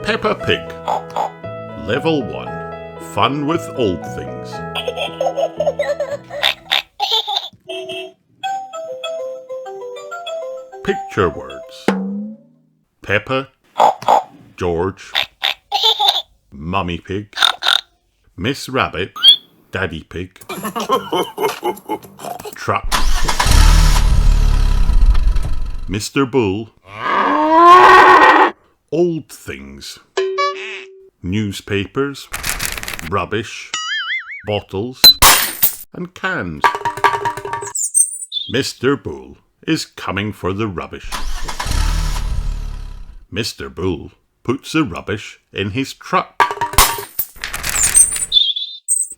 Peppa Pig. Level 1. Fun with old things. Picture words. Peppa, George, Mummy Pig, Miss Rabbit, Daddy Pig, Truck, Mr. Bull, old things, newspapers, rubbish, bottles, and cans. Mr. Bull is coming for the rubbish. Mr. Bull puts the rubbish in his truck.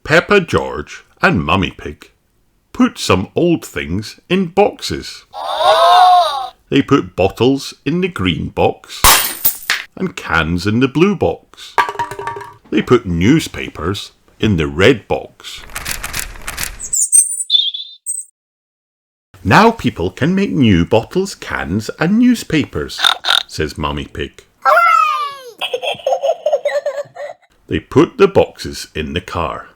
Peppa, George, and Mummy Pig put some old things in boxes. They put bottles in the green box and cans in the blue box. They put newspapers in the red box. Now people can make new bottles, cans, and newspapers, says Mummy Pig. They put the boxes in the car.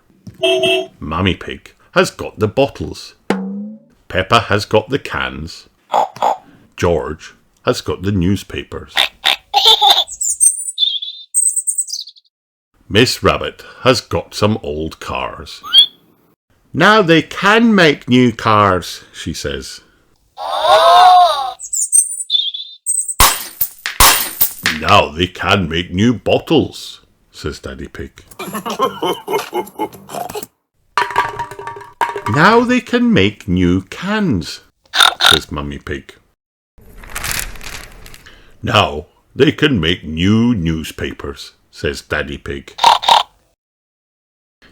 Mummy Pig has got the bottles. Peppa has got the cans. George has got the newspapers. Miss Rabbit has got some old cars. Now they can make new cars, she says. Now they can make new bottles, says Daddy Pig. Now they can make new cans, says Mummy Pig. Now they can make new newspapers, says Daddy Pig.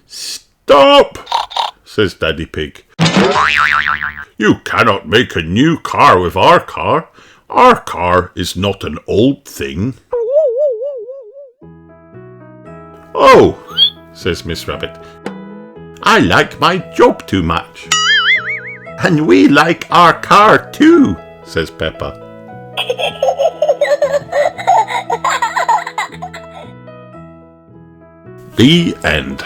Stop, says Daddy Pig. You cannot make a new car with our car. Our car is not an old thing. Oh, says Miss Rabbit. I like my job too much. And we like our car too, says Peppa. The end.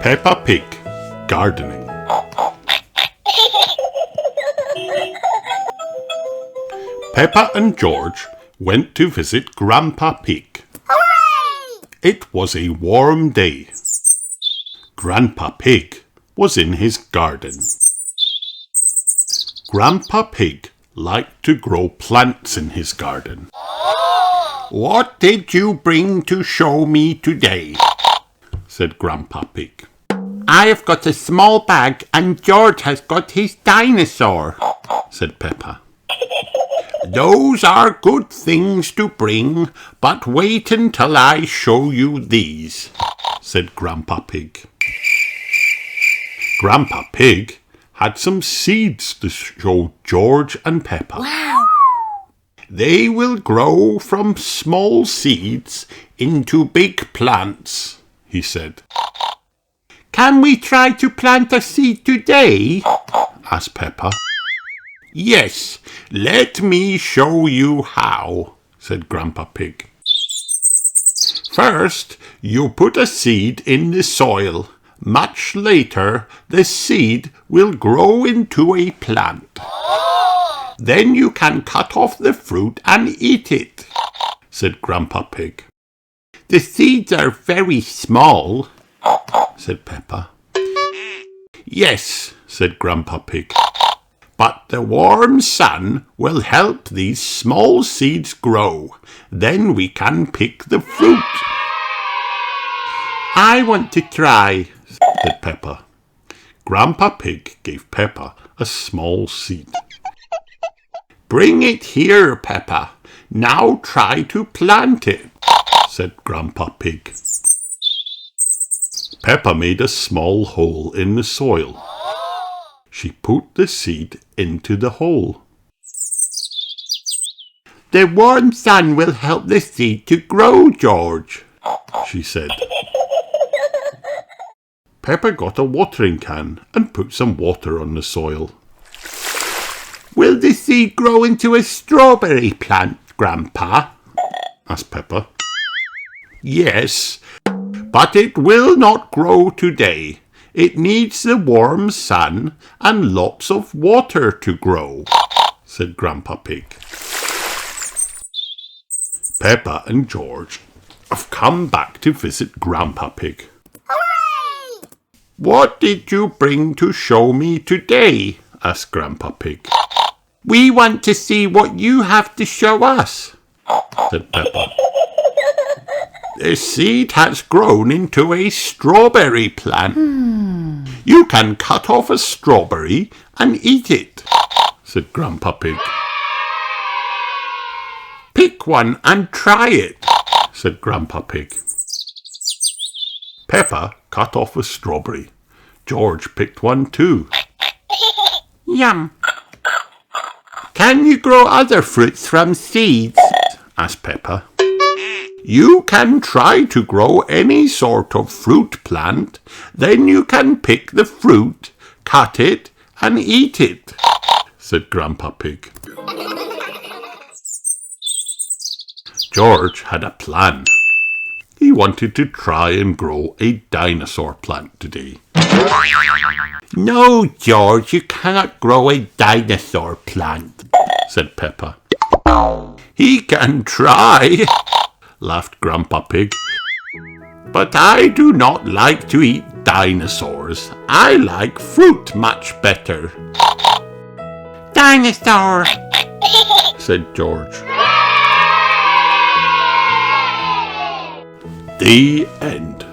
Peppa Pig gardening. Peppa and George went to visit Grandpa Pig. Hooray! It was a warm day. Grandpa Pig was in his garden. Grandpa Pig liked to grow plants in his garden. What did you bring to show me today? Said Grandpa Pig. I've got a small bag and George has got his dinosaur, said Peppa. Those are good things to bring, but wait until I show you these, said Grandpa Pig. Grandpa Pig had some seeds to show George and Peppa. Wow! They will grow from small seeds into big plants, he said. Can we try to plant a seed today? Asked Peppa. Yes, let me show you how, said Grandpa Pig. First, you put a seed in the soil. Much later, the seed will grow into a plant. Then you can cut off the fruit and eat it, said Grandpa Pig. The seeds are very small, said Peppa. Yes, said Grandpa Pig. But the warm sun will help these small seeds grow. Then we can pick the fruit. I want to try, said Peppa. Grandpa Pig gave Peppa a small seed. Bring it here, Peppa. Now try to plant it, said Grandpa Pig. Peppa made a small hole in the soil. She put the seed into the hole. The warm sun will help the seed to grow, George, she said. Peppa got a watering can and put some water on the soil. Will the seed grow into a strawberry plant, Grandpa? asked Peppa. Yes, but it will not grow today. It needs the warm sun and lots of water to grow, said Grandpa Pig. Peppa and George have come back to visit Grandpa Pig. Hooray! What did you bring to show me today? asked Grandpa Pig. We want to see what you have to show us, said Peppa. The seed has grown into a strawberry plant. You can cut off a strawberry and eat it, said Grandpa Pig. Pick one and try it, said Grandpa Pig. Peppa cut off a strawberry. George picked one too. Yum. Can you grow other fruits from seeds? asked Peppa. You can try to grow any sort of fruit plant. Then you can pick the fruit, cut it, and eat it, said Grandpa Pig. George had a plan. He wanted to try and grow a dinosaur plant today. No, George, you cannot grow a dinosaur plant, said Peppa. He can try, laughed Grandpa Pig. But I do not like to eat dinosaurs. I like fruit much better. Dinosaur, said George. The end.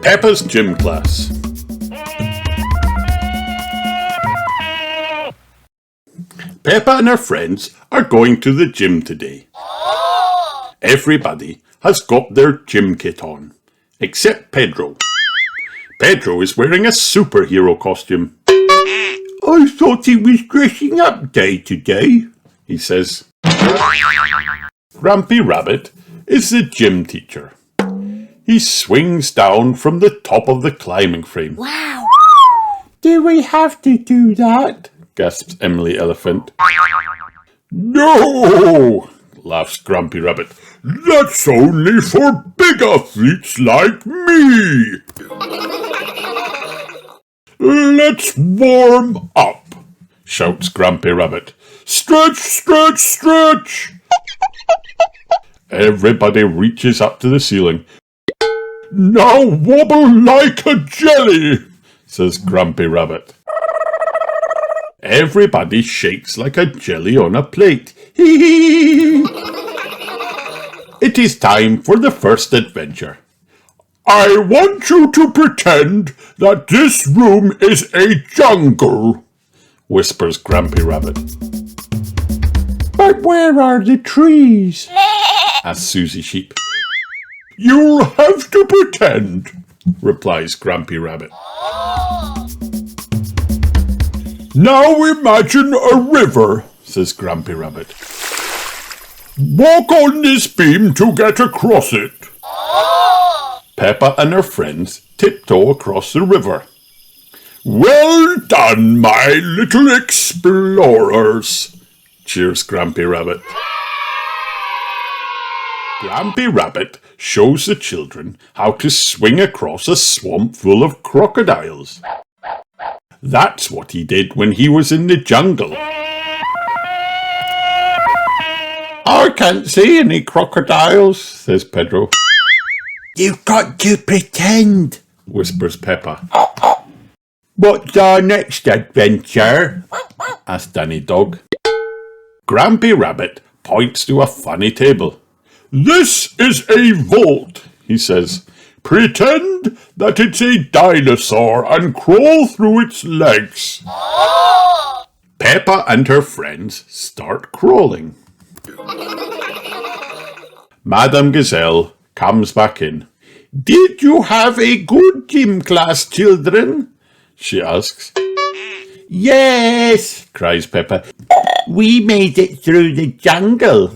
Peppa's gym class. Peppa and her friends are going to the gym today. Everybody has got their gym kit on, except Pedro. Pedro is wearing a superhero costume. I thought he was dressing up day today, he says. Grampy Rabbit is the gym teacher. He swings down from the top of the climbing frame. Wow! Do we have to do that? Gasps Emily Elephant. No! Laughs Grampy Rabbit. That's only for big athletes like me! Let's warm up, shouts Grampy Rabbit. Stretch, stretch, stretch! Everybody reaches up to the ceiling. Now wobble like a jelly, says Grampy Rabbit. Everybody shakes like a jelly on a plate. Hee hee! It is time for the first adventure. I want you to pretend that this room is a jungle, whispers Grampy Rabbit. But where are the trees? asks Susie Sheep. You'll have to pretend, replies Grampy Rabbit. Now imagine a river, says Grampy Rabbit. Walk on this beam to get across it. Peppa and her friends tiptoe across the river. Well done, my little explorers, cheers Grampy Rabbit. Grampy Rabbit shows the children how to swing across a swamp full of crocodiles. That's what he did when he was in the jungle. I can't see any crocodiles, says Pedro. You've got to pretend, whispers Peppa. What's our next adventure? asks Danny Dog. Grampy Rabbit points to a funny table. This is a vault, he says. Pretend that it's a dinosaur and crawl through its legs. Peppa and her friends start crawling. Madame Gazelle comes back in. Did you have a good gym class, children? She asks. Yes, cries Peppa. We made it through the jungle.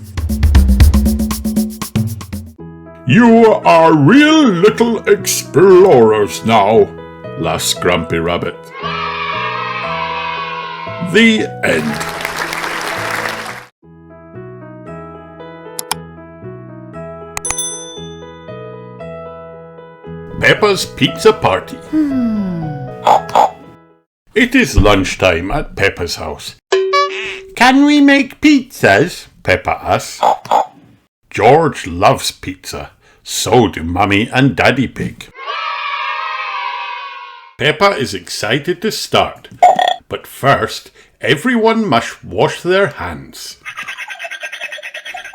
You are real little explorers now, laughs Grampy Rabbit. The end. Peppa's Pizza Party. It is lunchtime at Peppa's house. Can we make pizzas? Peppa asks. George loves pizza. So do Mummy and Daddy Pig. Peppa is excited to start. But first, everyone must wash their hands.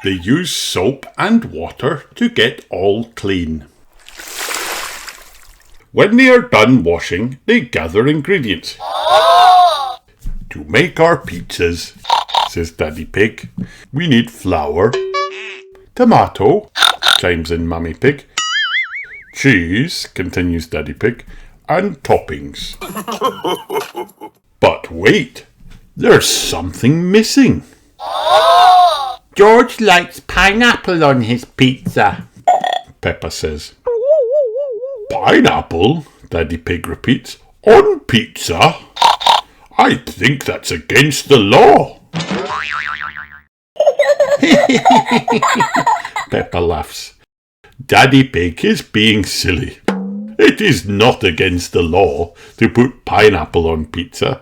They use soap and water to get all clean. When they are done washing, they gather ingredients. To make our pizzas, says Daddy Pig, we need flour, tomato, chimes in Mummy Pig, cheese, continues Daddy Pig, and toppings. But wait, there's something missing. George likes pineapple on his pizza, Peppa says. Pineapple? Daddy Pig repeats. On pizza? I think that's against the law. Peppa laughs. Daddy Pig is being silly. It is not against the law to put pineapple on pizza.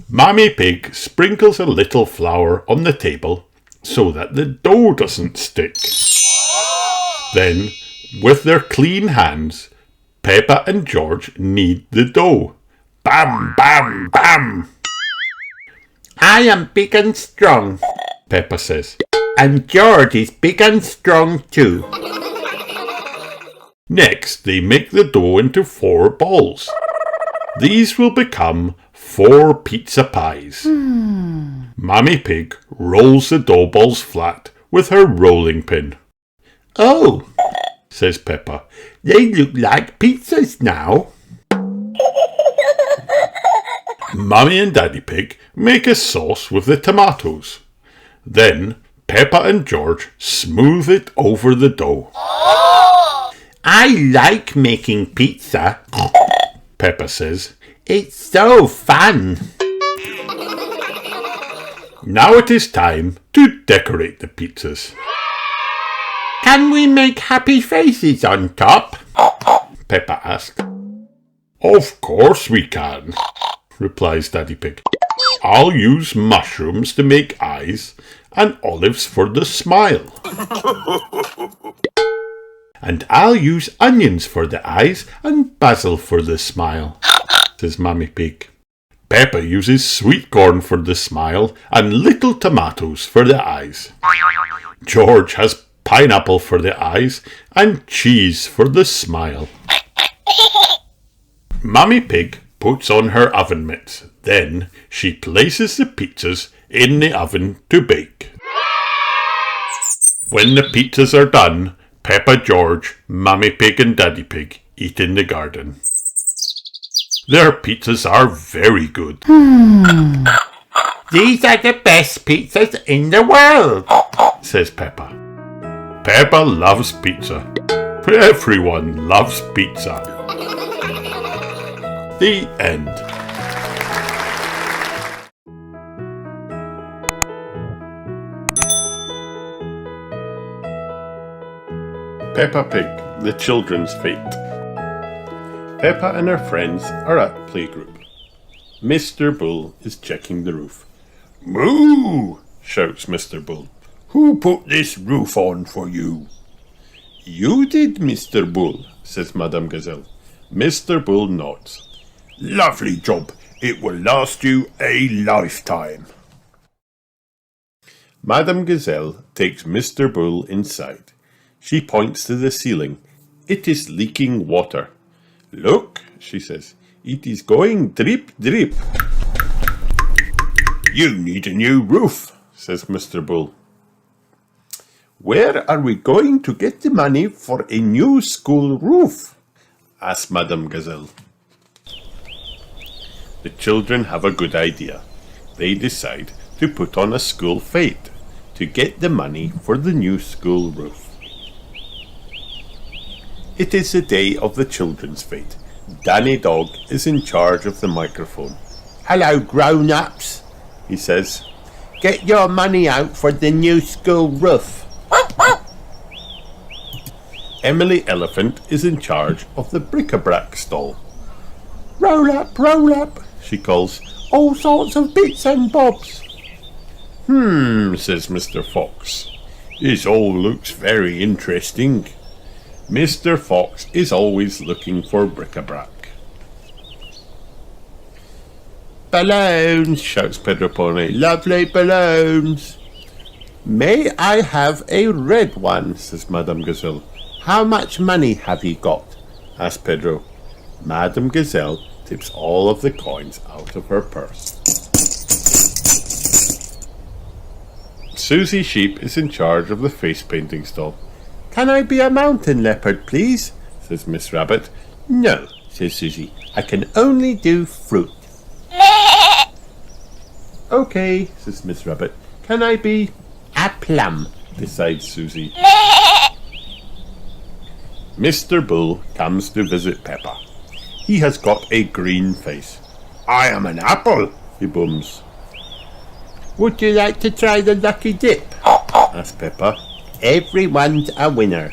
Mummy Pig sprinkles a little flour on the table so that the dough doesn't stick. Then, with their clean hands, Peppa and George knead the dough. Bam, bam, bam! I am big and strong, Peppa says. And George is big and strong too. Next, they make the dough into 4 balls. These will become 4 pizza pies. Mummy Pig rolls the dough balls flat with her rolling pin. Oh, says Peppa, they look like pizzas now. Mummy and Daddy Pig make a sauce with the tomatoes. Then Peppa and George smooth it over the dough. I like making pizza, Peppa says. It's so fun. Now it is time to decorate the pizzas. Can we make happy faces on top? Peppa asked. Of course we can, replies Daddy Pig. I'll use mushrooms to make eyes and olives for the smile. And I'll use onions for the eyes and basil for the smile, says Mummy Pig. Peppa uses sweet corn for the smile and little tomatoes for the eyes. George has pineapple for the eyes and cheese for the smile. Mummy Pig puts on her oven mitts. Then she places the pizzas in the oven to bake. When the pizzas are done, Peppa, George, Mummy Pig and Daddy Pig eat in the garden. Their pizzas are very good. These are the best pizzas in the world, says Peppa. Peppa loves pizza. Everyone loves pizza. The end. Peppa Pig, the children's fate. Peppa and her friends are at playgroup. Mr. Bull is checking the roof. Moo! Shouts Mr. Bull. Who put this roof on for you? You did, Mr. Bull, says Madame Gazelle. Mr. Bull nods. Lovely job. It will last you a lifetime. Madame Gazelle takes Mr. Bull inside. She points to the ceiling. It is leaking water. Look, she says, it is going drip, drip. You need a new roof, says Mr. Bull. Where are we going to get the money for a new school roof? Asks Madame Gazelle. The children have a good idea. They decide to put on a school fete to get the money for the new school roof. It is the day of the children's fete. Danny Dog is in charge of the microphone. "Hello, grown-ups," he says. "Get your money out for the new school roof." Emily Elephant is in charge of the bric-a-brac stall. Roll up, she calls. "All sorts of bits and bobs." Says Mr. Fox. "This all looks very interesting." Mr. Fox is always looking for bric-a-brac. "Balloons," shouts Pedro Pony. "Lovely balloons." "May I have a red one?" says Madame Gazelle. "How much money have you got?" asks Pedro. Madame Gazelle tips all of the coins out of her purse. Susie Sheep is in charge of the face painting stall. "Can I be a mountain leopard, please?" says Miss Rabbit. "No," says Susie. "I can only do fruit." "Okay," says Miss Rabbit. "Can I be a plum?" decides Susie. Mr. Bull comes to visit Peppa. He has got a green face. "I am an apple," he booms. "Would you like to try the lucky dip?" asks Peppa. "Everyone's a winner."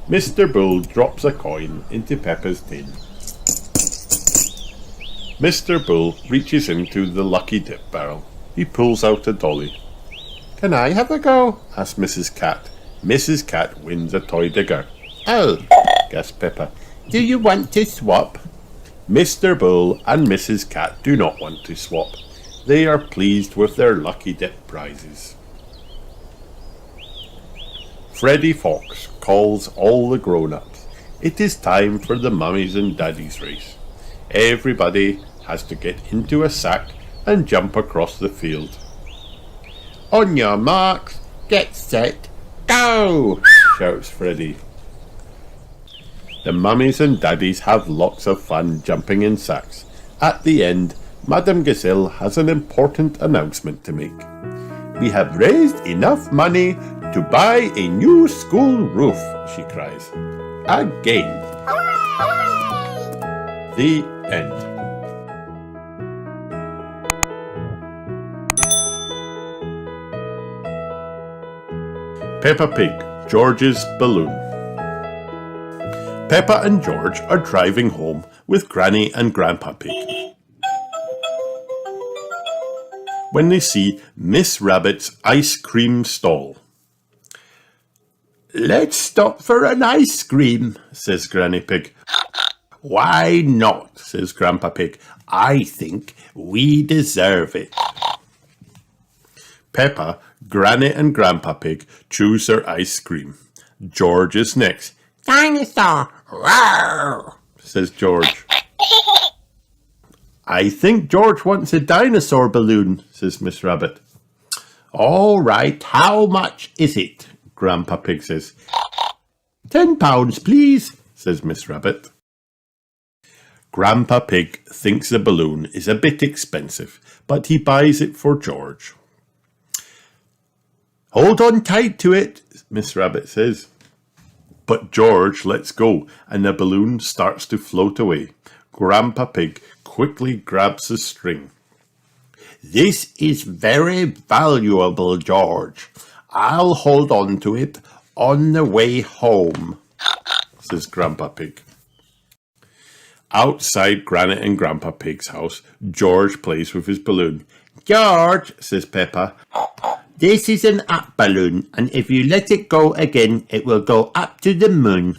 Mr. Bull drops a coin into Peppa's tin. Mr. Bull reaches into the lucky dip barrel. He pulls out a dolly. "Can I have a go?" asks Mrs. Cat. Mrs. Cat wins a toy digger. "Oh," gasps Peppa. "Do you want to swap?" Mr. Bull and Mrs. Cat do not want to swap. They are pleased with their lucky dip prizes. Freddy Fox calls all the grown-ups. It is time for the mummies and daddies race. Everybody has to get into a sack and jump across the field. "On your marks, get set, go!" shouts Freddy. The mummies and daddies have lots of fun jumping in sacks. At the end, Madame Gazelle has an important announcement to make. "We have raised enough money to buy a new school roof," she cries. Again. The end. Peppa Pig, George's balloon. Peppa and George are driving home with Granny and Grandpa Pig when they see Miss Rabbit's ice cream stall. "Let's stop for an ice cream," says Granny Pig. "Why not?" says Grandpa Pig. "I think we deserve it." Peppa, Granny and Grandpa Pig choose their ice cream. George is next. "Dinosaur! Rawr!" says George. "I think George wants a dinosaur balloon," says Miss Rabbit. "All right, how much is it?" Grandpa Pig says. £10, please, says Miss Rabbit. Grandpa Pig thinks the balloon is a bit expensive, but he buys it for George. "Hold on tight to it," Miss Rabbit says. But George lets go and the balloon starts to float away. Grandpa Pig quickly grabs the string. "This is very valuable, George. I'll hold on to it on the way home," says Grandpa Pig. Outside Granny and Grandpa Pig's house, George plays with his balloon. "George," says Peppa, "this is an up balloon, and if you let it go again, it will go up to the moon."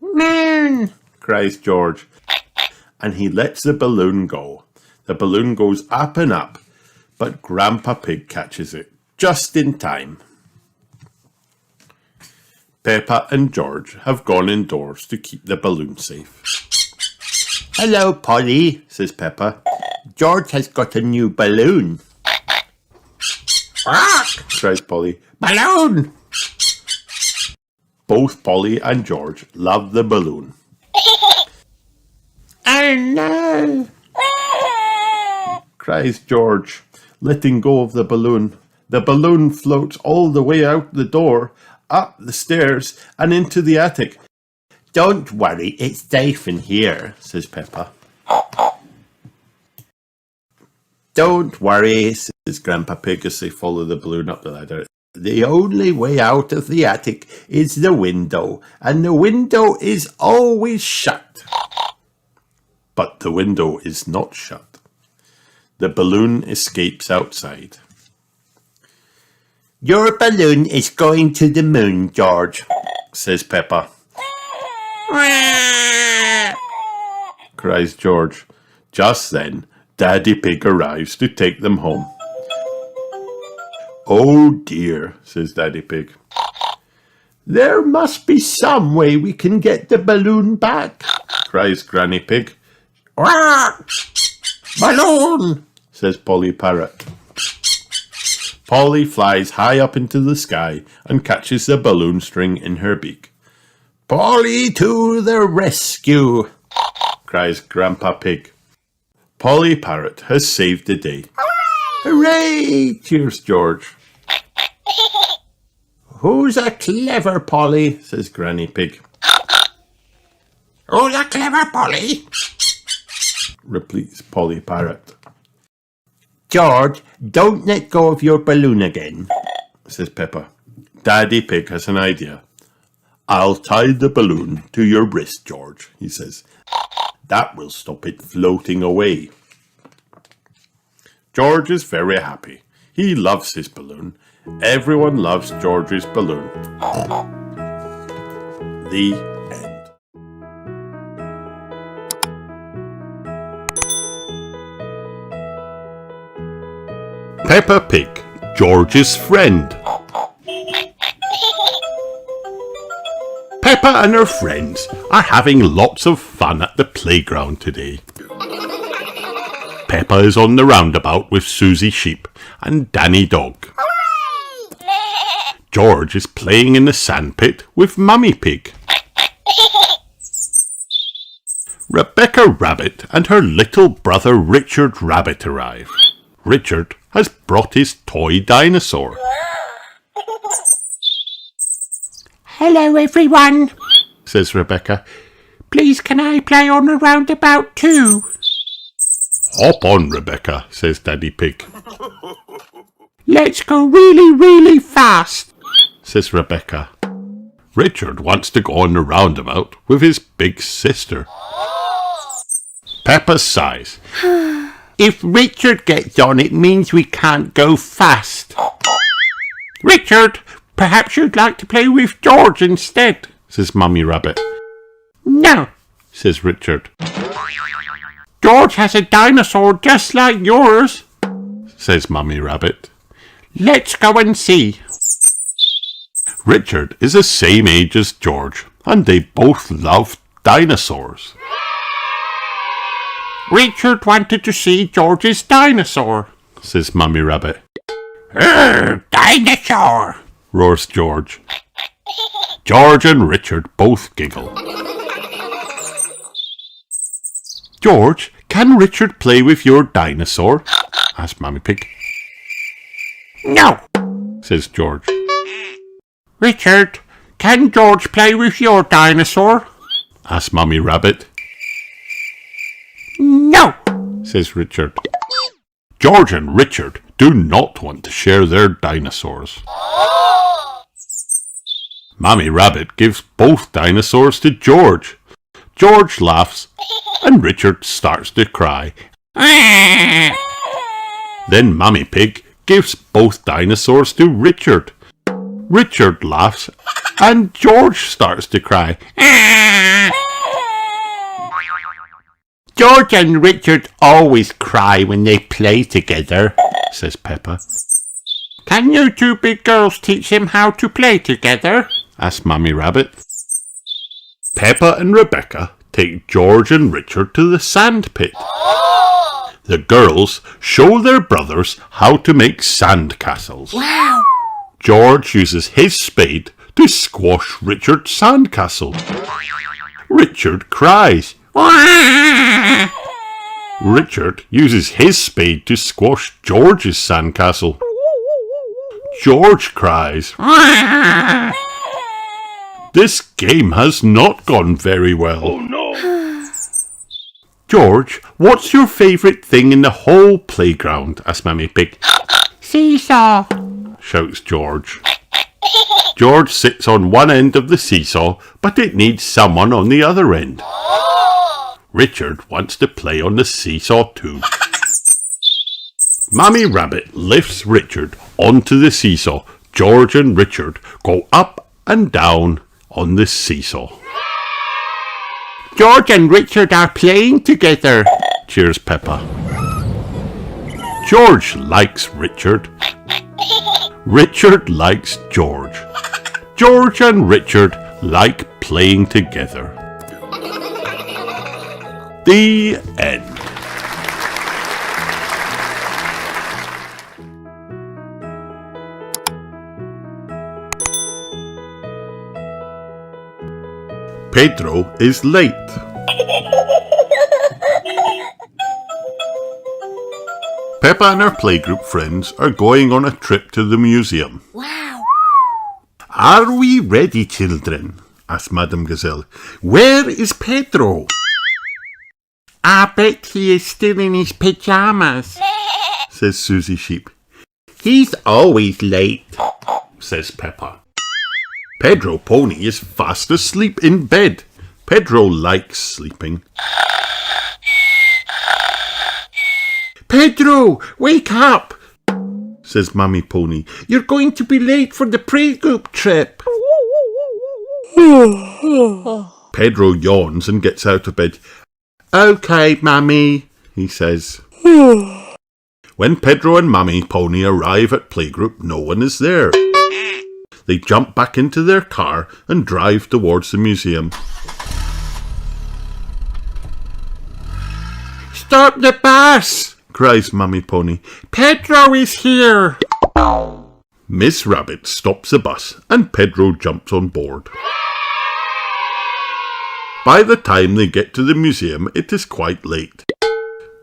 "Moon!" cries George, and he lets the balloon go. The balloon goes up and up, but Grandpa Pig catches it just in time. Peppa and George have gone indoors to keep the balloon safe. "Hello, Polly," says Peppa. "George has got a new balloon." "Bark!" cries Polly. "Balloon!" Both Polly and George love the balloon. "Oh Oh, no! cries George, letting go of the balloon. The balloon floats all the way out the door, up the stairs, and into the attic. Don't worry, it's safe in here, says Peppa. Don't worry, says Grandpa Pig as they follow the balloon up the ladder. The only way out of the attic is the window, and the window is always shut. But the window is not shut. The balloon escapes outside. Your balloon is going to the moon, George, says Peppa. cries George. Just then, Daddy Pig arrives to take them home. Oh dear, says Daddy Pig. There must be some way we can get the balloon back, cries Granny Pig. Balloon, says Polly Parrot. Polly flies high up into the sky and catches the balloon string in her beak. Polly to the rescue, cries Grandpa Pig. Polly Parrot has saved the day. Hooray! Cheers George. Who's a clever Polly? Says Granny Pig. Who's a clever Polly? Repeats Polly Parrot. George, don't let go of your balloon again, says Peppa. Daddy Pig has an idea. I'll tie the balloon to your wrist, George, he says. That will stop it floating away. George is very happy. He loves his balloon. Everyone loves George's balloon. The end. Peppa Pig, George's friend. Peppa and her friends are having lots of fun at the playground today. Peppa is on the roundabout with Susie Sheep and Danny Dog. George is playing in the sandpit with Mummy Pig. Rebecca Rabbit and her little brother Richard Rabbit arrive. Richard has brought his toy dinosaur. Hello everyone, says Rebecca. Please can I play on the roundabout too? Hop on, Rebecca, says Daddy Pig. Let's go really, really fast, says Rebecca. Richard wants to go on the roundabout with his big sister. Peppa sighs. If Richard gets on, it means we can't go fast. Richard, perhaps you'd like to play with George instead, says Mummy Rabbit. No, says Richard. George has a dinosaur just like yours, says Mummy Rabbit. Let's go and see. Richard is the same age as George, and they both love dinosaurs. Richard wanted to see George's dinosaur, says Mummy Rabbit. Dinosaur, roars George. George and Richard both giggle. George, can Richard play with your dinosaur? asks Mummy Pig. No, says George. Richard, can George play with your dinosaur? asks Mummy Rabbit. No, says Richard. George and Richard do not want to share their dinosaurs. Mummy Rabbit gives both dinosaurs to George. George laughs and Richard starts to cry. Then Mummy Pig gives both dinosaurs to Richard. Richard laughs and George starts to cry. George and Richard always cry when they play together, says Peppa. Can you two big girls teach him how to play together? asks Mummy Rabbit. Peppa and Rebecca take George and Richard to the sand pit. The girls show their brothers how to make sand castles. Wow! George uses his spade to squash Richard's sandcastle. Richard cries. Richard uses his spade to squash George's sandcastle. George cries. This game has not gone very well. Oh no! George, what's your favourite thing in the whole playground? Asks Mummy Pig. Seesaw, shouts George. George sits on one end of the seesaw, but it needs someone on the other end. Richard wants to play on the seesaw too. Mummy Rabbit lifts Richard onto the seesaw. George and Richard go up and down on the seesaw. George and Richard are playing together, cheers Peppa. George likes Richard. Richard likes George. George and Richard like playing together. The end. Pedro is late. Peppa and her playgroup friends are going on a trip to the museum. Wow! Are we ready, children? Asked Madame Gazelle. Where is Pedro? I bet he is still in his pyjamas, says Susie Sheep. He's always late, says Peppa. Pedro Pony is fast asleep in bed. Pedro likes sleeping. Pedro, wake up, says Mummy Pony. You're going to be late for the playgroup trip. Pedro yawns and gets out of bed. Okay, Mummy, he says. When Pedro and Mummy Pony arrive at playgroup, no one is there. They jump back into their car and drive towards the museum. Stop the bus! Cries Mummy Pony. Pedro is here! Miss Rabbit stops the bus and Pedro jumps on board. By the time they get to the museum, it is quite late.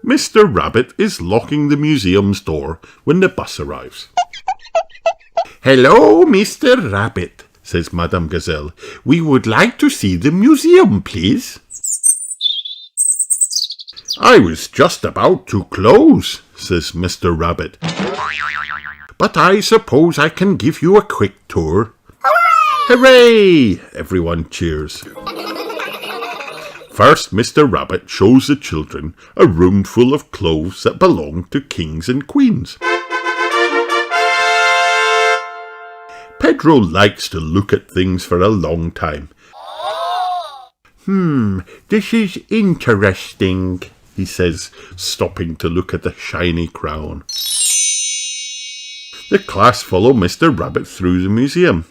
Mr. Rabbit is locking the museum's door when the bus arrives. Hello, Mr. Rabbit, says Madame Gazelle. We would like to see the museum, please. I was just about to close, says Mr. Rabbit. But I suppose I can give you a quick tour. Hooray! Everyone cheers. First, Mr. Rabbit shows the children a room full of clothes that belong to kings and queens. Pedro likes to look at things for a long time. This is interesting, he says, stopping to look at the shiny crown. The class follow Mr. Rabbit through the museum.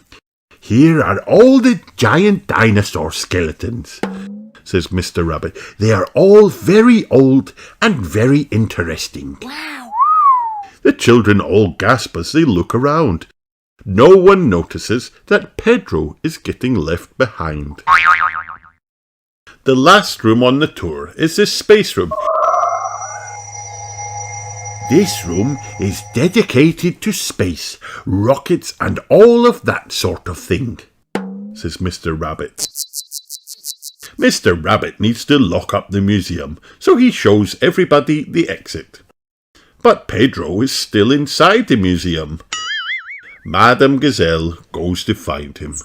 Here are all the giant dinosaur skeletons, says Mr. Rabbit. They are all very old and very interesting. Wow! The children all gasp as they look around. No one notices that Pedro is getting left behind. The last room on the tour is the space room. This room is dedicated to space, rockets and all of that sort of thing, says Mr. Rabbit. Mr. Rabbit needs to lock up the museum, so he shows everybody the exit. But Pedro is still inside the museum. Madame Gazelle goes to find him.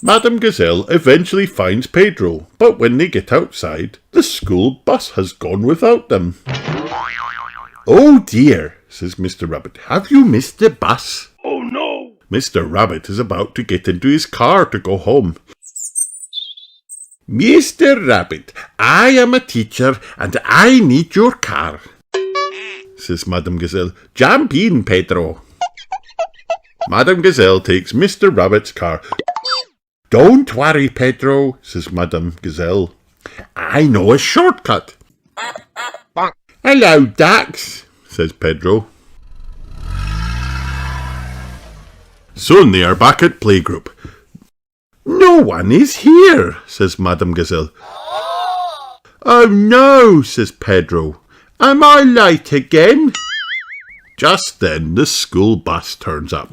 Madame Gazelle eventually finds Pedro, but when they get outside, the school bus has gone without them. Oh dear, says Mr. Rabbit, have you missed the bus? Oh no! Mr. Rabbit is about to get into his car to go home. Mr. Rabbit, I am a teacher and I need your car, says Madame Gazelle. Jump in, Pedro. Madame Gazelle takes Mr. Rabbit's car. Don't worry, Pedro, says Madame Gazelle. I know a shortcut. Hello, ducks, says Pedro. Soon they are back at playgroup. No one is here, says Madame Gazelle. "Oh no," says Pedro. "Am I late again?" Just then the school bus turns up.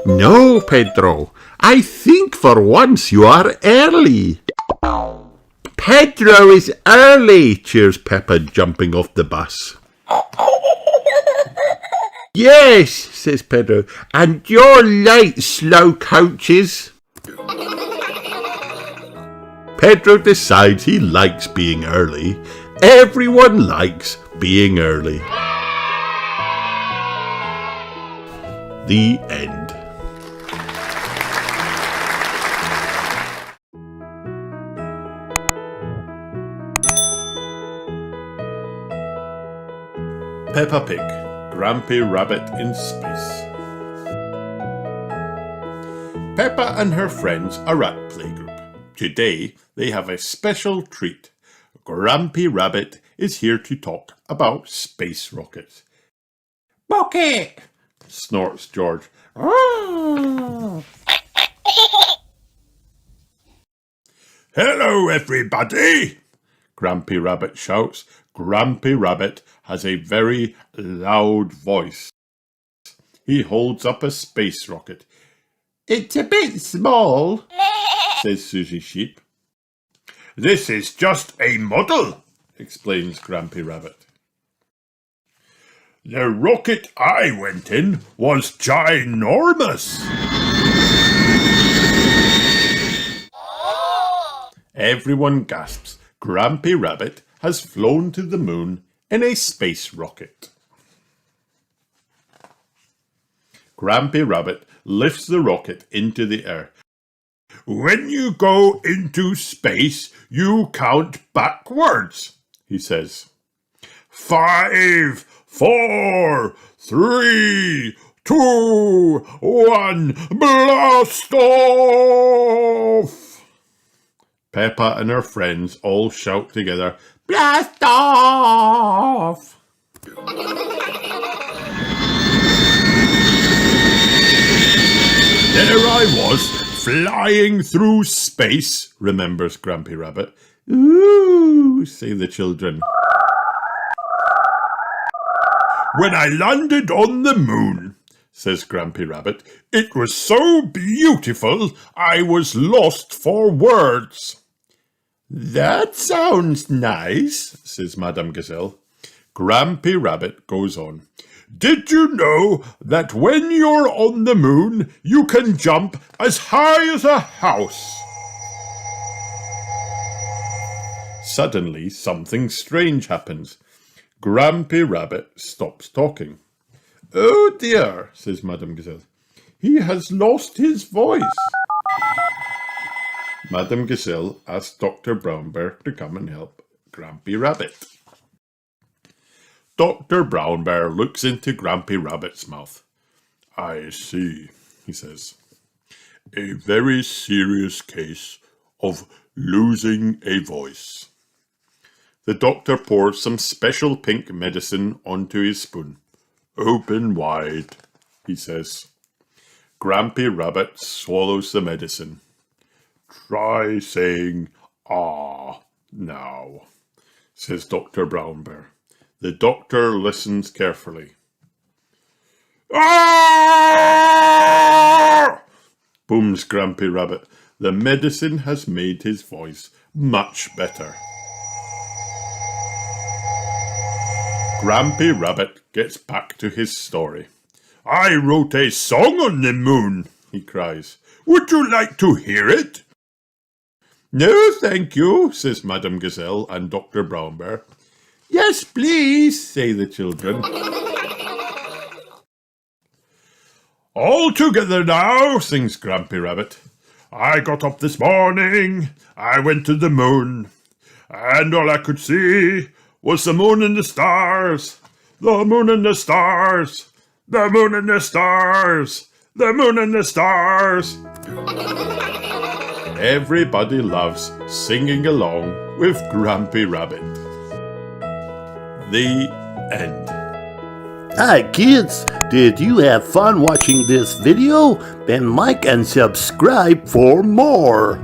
"No, Pedro, I think for once you are early." "Pedro is early," cheers Peppa, jumping off the bus. "Yes," says Pedro, "and you're late, slow coaches." Pedro decides he likes being early. Everyone likes being early. The end. Peppa Pig, Grampy Rabbit in Space. Peppa and her friends are at playgroup. Today they have a special treat. Grampy Rabbit is here to talk about space rockets. "Rocket!" snorts George. "Hello, everybody!" Grampy Rabbit shouts. Grampy Rabbit has a very loud voice. He holds up a space rocket. "It's a bit small," says Susie Sheep. "This is just a model," explains Grampy Rabbit. "The rocket I went in was ginormous." Everyone gasps. Grampy Rabbit has flown to the moon in a space rocket. Grampy Rabbit lifts the rocket into the air. "When you go into space, you count backwards," he says. 5, 4, 3, 2, 1, blast off! Peppa and her friends all shout together, "Blast off!" "There I was, flying through space," remembers Grampy Rabbit. "Ooh," say the children. "When I landed on the moon," says Grampy Rabbit, "it was so beautiful I was lost for words." "That sounds nice," says Madame Gazelle. Grampy Rabbit goes on. "Did you know that when you're on the moon, you can jump as high as a house?" Suddenly, something strange happens. Grampy Rabbit stops talking. "Oh dear," says Madame Gazelle. "He has lost his voice." Madame Gazelle asks Dr. Brown Bear to come and help Grampy Rabbit. Dr. Brown Bear looks into Grampy Rabbit's mouth. "I see," he says. "A very serious case of losing a voice." The doctor pours some special pink medicine onto his spoon. "Open wide," he says. Grampy Rabbit swallows the medicine. "Try saying ah now," says Dr. Brown Bear. The doctor listens carefully. "Ah!" booms Grampy Rabbit. The medicine has made his voice much better. Grampy Rabbit gets back to his story. "I wrote a song on the moon," he cries. "Would you like to hear it?" "No, thank you," says Madame Gazelle and Dr. Brown Bear. "Yes, please," say the children. "All together now," sings Grampy Rabbit. "I got up this morning, I went to the moon, and all I could see was the moon and the stars, the moon and the stars, the moon and the stars, the moon and the stars." Everybody loves singing along with Grampy Rabbit. The end. Hi kids, did you have fun watching this video? Then like and subscribe for more.